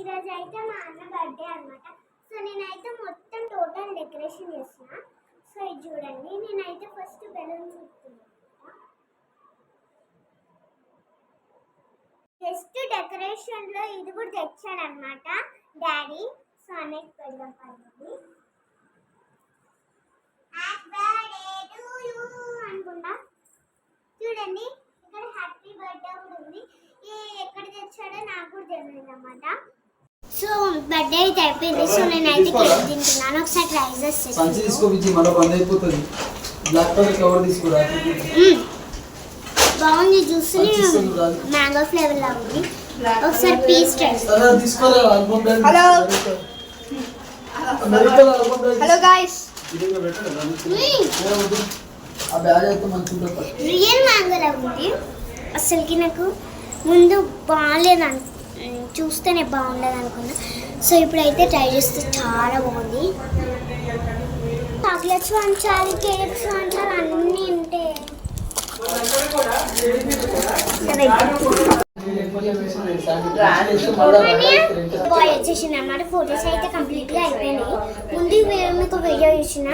ఈరోజు అయితే మా అన్న బర్త్డే అనమాట. సో నేనైతే మొత్తం టోటల్ డెకరేషన్ చేసిన. సో ఇది చూడండి, నేనైతే ఫస్ట్ బెలూన్స్ ఇస్తున్నాను. జస్ట్ డెకరేషన్ లో ఇది కూడా తెచ్చాడనమాట డాడీ. సో అనేక పెడదాం పడింది అనుకుంటా. చూడండి ఇక్కడ హ్యాపీ బర్త్డే కూడా ఉంది. ఎక్కడ తెచ్చాడో నాకు కూడా తెలియదు అన్నమాట. సో బర్త్డే అయితే అయిపోయింది. సో నేనైతే కేక్ తింటున్నాను. ఒకసారి ట్రై చేస్తాను. సంచి తీసుకోవిచ్చి మళ్ళీ బంద్ అయిపోతుంది. బ్లాక్ కలర్ కవర్ తీసుకురా. బాగుంది, జ్యూస్ మ్యాంగో ఫ్లేవర్ లా ఉంది. ఒకసారి పీస్ తీసుకోలే. Hello hello guys, real mango లా ఉంది. అసలుకి నాకు ముందు బాగాలేదు చూస్తేనే బాగుండదు అనుకున్నా. సో ఇప్పుడైతే ట్రై చేస్తే చాలా బాగుంది. చాక్లెట్స్ వంచాలి, కేక్స్ వంచాలి, అన్నీ ఉంటాయి. బాయ్ వచ్చేసింది అన్నమాట. ఫొటోస్ అయితే కంప్లీట్గా అయిపోయినాయి. ముందు మీకు వీడియో ఇచ్చిన